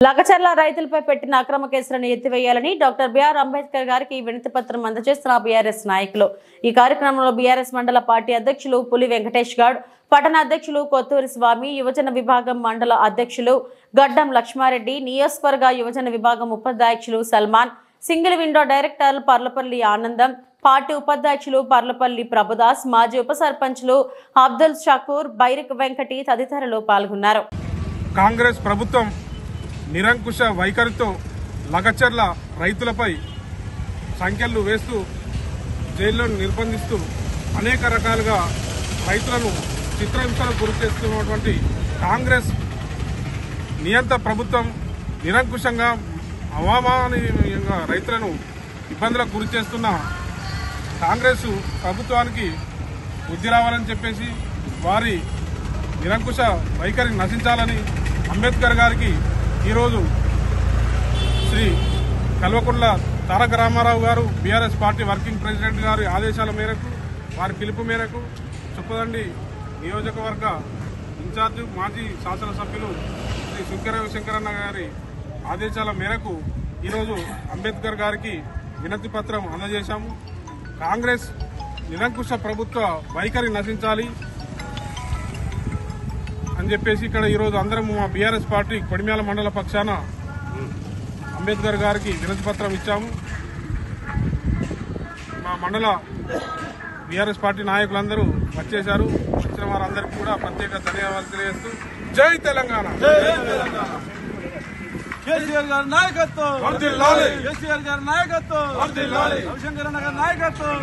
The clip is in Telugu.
లగచర్ల రైతులపై పెట్టిన అక్రమ కేసులను ఎత్తివేయాలని డాక్టర్ బిఆర్ అంబేద్కర్ గారికి వినతి పత్రం అందజేస్తున్న బీఆర్ఎస్ నాయకులు। ఈ కార్యక్రమంలో బీఆర్ఎస్ మండల పార్టీ అధ్యక్షులు పులి వెంకటేష్ గౌడ్, పట్టణ అధ్యక్షులు కొత్తూరి స్వామి, యువజన విభాగం మండల అధ్యక్షులు గడ్డం లక్ష్మారెడ్డి, నియోజకవర్గ యువజన విభాగం ఉపాధ్యక్షులు Salman, single window director Parlapalli ఆనందం, పార్టీ ఉపాధ్యక్షులు పర్లపల్లి ప్రభుదాస్, మాజీ ఉప సర్పంచ్లు అబ్దుల్ షకూర్, బైరిక్ వెంకటి తదితరులు పాల్గొన్నారు। కాంగ్రెస్ ప్రభుత్వం నిరంకుశ వైఖరితో లగచర్ల రైతులపై సంఖ్యలు వేస్తూ జైల్లో నిర్బంధిస్తూ అనేక రకాలుగా రైతులను చిత్రహింసలకు గురి చేస్తున్నటువంటి కాంగ్రెస్ నియంత ప్రభుత్వం నిరంకుశంగా అవామానీయంగా రైతులను ఇబ్బందులకు గురి చేస్తున్న కాంగ్రెస్ ప్రభుత్వానికి బుద్ధి రావాలని చెప్పేసి వారి నిరంకుశ వైఖరిని నశించాలని అంబేద్కర్ గారికి ఈరోజు శ్రీ కల్వకుంట్ల తారక రామారావు గారు బీఆర్ఎస్ పార్టీ వర్కింగ్ ప్రెసిడెంట్ గారి ఆదేశాల మేరకు, వారి పిలుపు మేరకు చొప్పదండి నియోజకవర్గ ఇన్ఛార్జి మాజీ శాసనసభ్యులు శ్రీ శంకరన్న గారి ఆదేశాల మేరకు ఈరోజు అంబేద్కర్ గారికి వినతి పత్రం అందజేశాము। కాంగ్రెస్ నిరంకుశ ప్రభుత్వ వైఖరి నశించాలి అని చెప్పేసి ఇక్కడ ఈరోజు అందరం మా బీఆర్ఎస్ పార్టీ కొడిమ్యాల మండల పక్షాన అంబేద్కర్ గారికి వినతి పత్రం ఇచ్చాము। మా మండల బీఆర్ఎస్ పార్టీ నాయకులందరూ వచ్చేశారు। వచ్చిన వారందరికీ కూడా ప్రత్యేక ధన్యవాదాలు తెలియజేస్తూ జై తెలంగాణ। కేసీఆర్ గారి నాయకత్వం, కేసీఆర్ గారి నాయకత్వం, రవిశంకరన్న గారి నాయకత్వం।